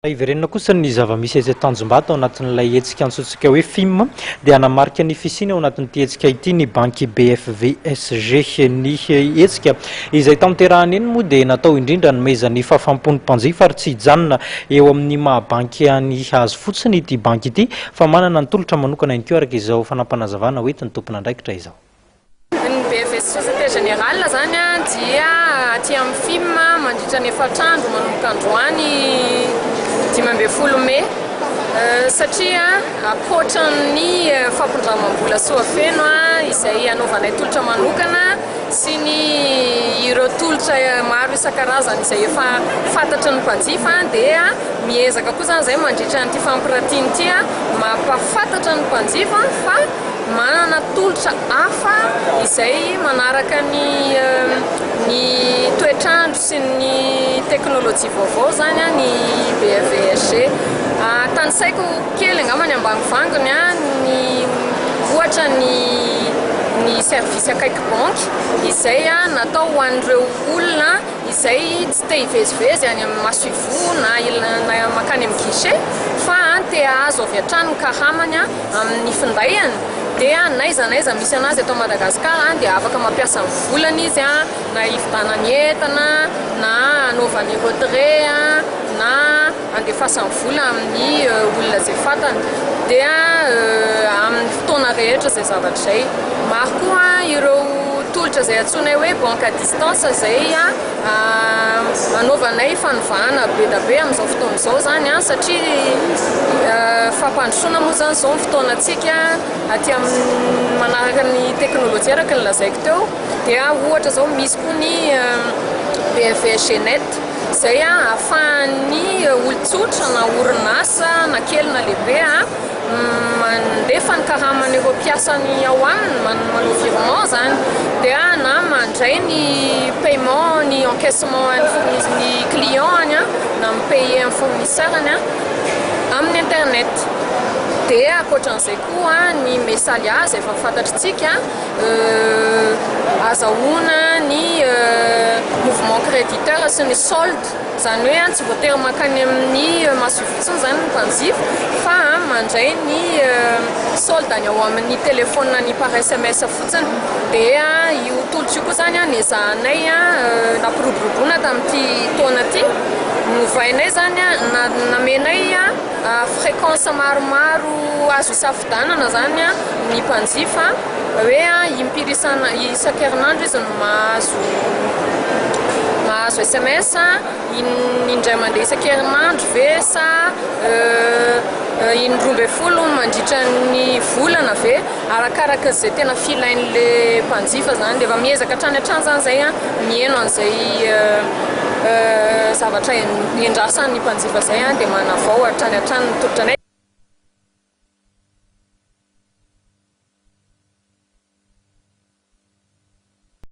Iverenina kosa ny zava-misy izay tanjom-bato ao anatin'ilay hetsika antsointsika hoe film dia anamarika ny fisiany ao anatin'ity hetsika ity ny banky BFVSG ny hetsika izay tamterahany eny moa dia natao indrindra nomezany fahafampon'ny mpanjifa ary tsy hijanona eo amin'ny mahabanky any hazo fotsiny ity banky ity fa manana ny tolotra manokana ihany koa araka izao fanampanazavana hoe ny tompona andraikitra izao. Société Générale zany dia aty amin'ny film mandritra ny efatrandro manomboka androany 12 May satria akoatran'ny fampindramam-bola soafeno izay anaovanay tolotra manokana sy ny ireo tolotra maro isan-karazany izay efa fantatry ny mpanjifa dia miezaka koa zany zay mandritra n'ity fampiratiany ity mampafantatra ny mpanjifa fa manana tolotra hafa izay manaraka ny toetrandro sy ny teknôlôjia vaovao zany ny BFVSG. Tanisaiko kely angambany ambanivoangony ny ohatra ny service akaiky banky izay natao ho an'ireo olona izay tsy te hivezivezy any amin'ny Masivo na makany amin'ny guichet fa te azo avy hatrany kahamany amin'ny findainy dia naiza misy anazy eto Madagasikara dia afaka mampiasa ny volany izy na hividanany entana na anaovany retrait na andefasany vola amin'ny olona izay fantany dia amin'ny fotoana rehetra izay zavatra izay. Maro koa ireo tolotra izay antsoinay hoe banque à distance izay anaovanay fanovana be da be amin'izao fotoana izao zany satria fampandrosoana moa zany izao ny fotoanantsika aty amin'ny manaraka ny teknôlôjia araka ny lazaiko teo dia ohatra zao misy koa ny BFVSG Net izay ahafahan'ny olon-tsotra na orinasa na kely na lehibe mandefa ny karamany ireo mpiasany ao aminy manao virement zany dia na mandray ny paiement ny encaissement ny client na mipaye ny fournisseur-ny amin'ny internet. Dia akoatran'izay koa ny mesaly azy efa fantatritsika azahoana ny mouvement créditeur sy ny solde zany hoe tsy voatery makany amin'ny Masivotsiny zany ny mpanjifa fa mandray ny solde any ao amin'ny telefônina ny par SMS fotsiny dia io tolotra io koa zany nezahanay nampiroboroboana tamin'ity taona ity novainay zany namenay fréquence maromaro azo isafidanana zany ny mpanjifa hoe impirisana isan-kerinandro izy no mahazo SMS indray mandeha isan-kerinandro ve sa indroa folo mandritra ny volana ve arakaraka izay tena filain'le mpanjifa zany dia efa miezaka hatrany zany zay mihaino an'izay zavatra endrasany ny mpanjifa zay dia manavao hatrany ny tolotranay.